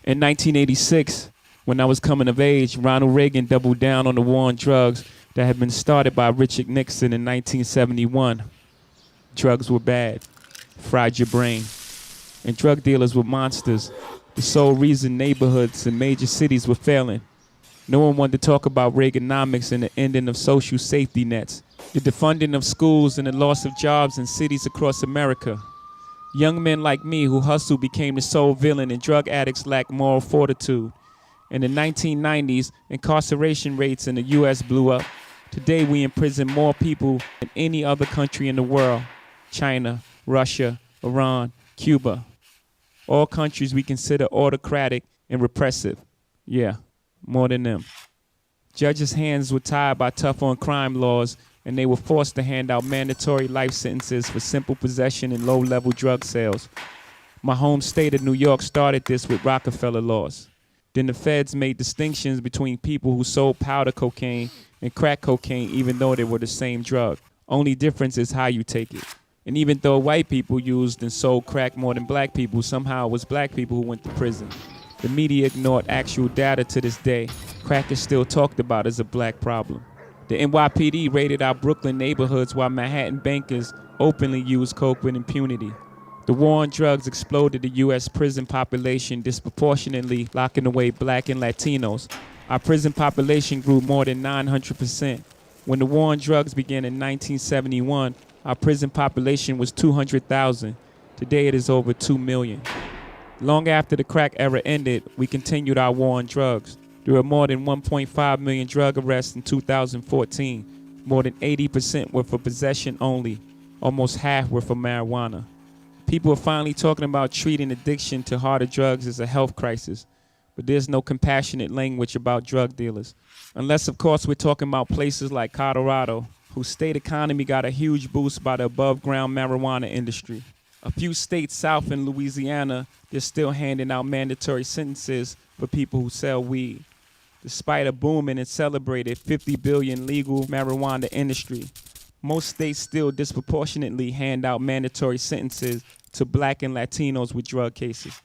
In 1986, when I was coming of age, Ronald Reagan doubled down on the war on drugs that had been started by Richard Nixon in 1971. Drugs were bad, fried your brain, and drug dealers were monsters, the sole reason neighborhoods and major cities were failing. No one wanted to talk about Reaganomics and the ending of social safety nets, the defunding of schools and the loss of jobs in cities across America. Young men like me who hustled became the sole villain, and drug addicts lacked moral fortitude. In the 1990s, incarceration rates in the U.S. blew up. Today, we imprison more people than any other country in the world. China, Russia, Iran, Cuba. All countries we consider autocratic and repressive. Yeah, more than them. Judges' hands were tied by tough on crime laws, and they were forced to hand out mandatory life sentences for simple possession and low-level drug sales. My home state of New York started this with Rockefeller laws. Then the feds made distinctions between people who sold powder cocaine and crack cocaine, even though they were the same drug. Only difference is how you take it. And even though white people used and sold crack more than black people, somehow it was black people who went to prison. The media ignored actual data to this day. Crack is still talked about as a black problem. The NYPD raided our Brooklyn neighborhoods while Manhattan bankers openly used coke with impunity. The war on drugs exploded the U.S. prison population, disproportionately locking away black and Latinos. Our prison population grew more than 900%. When the war on drugs began in 1971, our prison population was 200,000. Today it is over 2 million. Long after the crack era ended, we continued our war on drugs. There were more than 1.5 million drug arrests in 2014. More than 80% were for possession only. Almost half were for marijuana. People are finally talking about treating addiction to harder drugs as a health crisis, but there's no compassionate language about drug dealers. Unless, of course, we're talking about places like Colorado, whose state economy got a huge boost by the above-ground marijuana industry. A few states south in Louisiana, they're still handing out mandatory sentences for people who sell weed. Despite a booming and celebrated $50 billion legal marijuana industry, most states still disproportionately hand out mandatory sentences to black and Latinos with drug cases.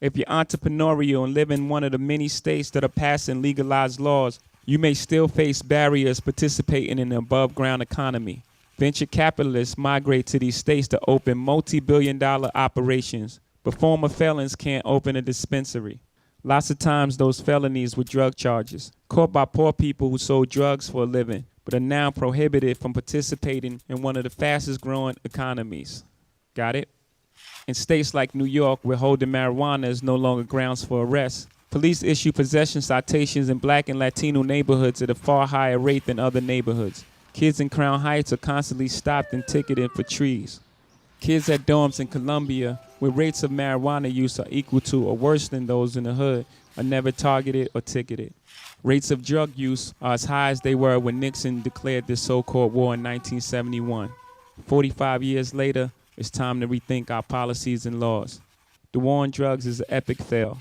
If you're entrepreneurial and live in one of the many states that are passing legalized laws, you may still face barriers participating in the above-ground economy. Venture capitalists migrate to these states to open multi-billion-dollar operations, but former felons can't open a dispensary. Lots of times those felonies were drug charges, caught by poor people who sold drugs for a living, but are now prohibited from participating in one of the fastest growing economies. Got it? In states like New York, where holding marijuana is no longer grounds for arrest, police issue possession citations in black and Latino neighborhoods at a far higher rate than other neighborhoods. Kids in Crown Heights are constantly stopped and ticketed for trees. Kids at dorms in Columbia, where rates of marijuana use are equal to or worse than those in the hood, are never targeted or ticketed. Rates of drug use are as high as they were when Nixon declared this so-called war in 1971. 45 years later, it's time to rethink our policies and laws. The war on drugs is an epic fail.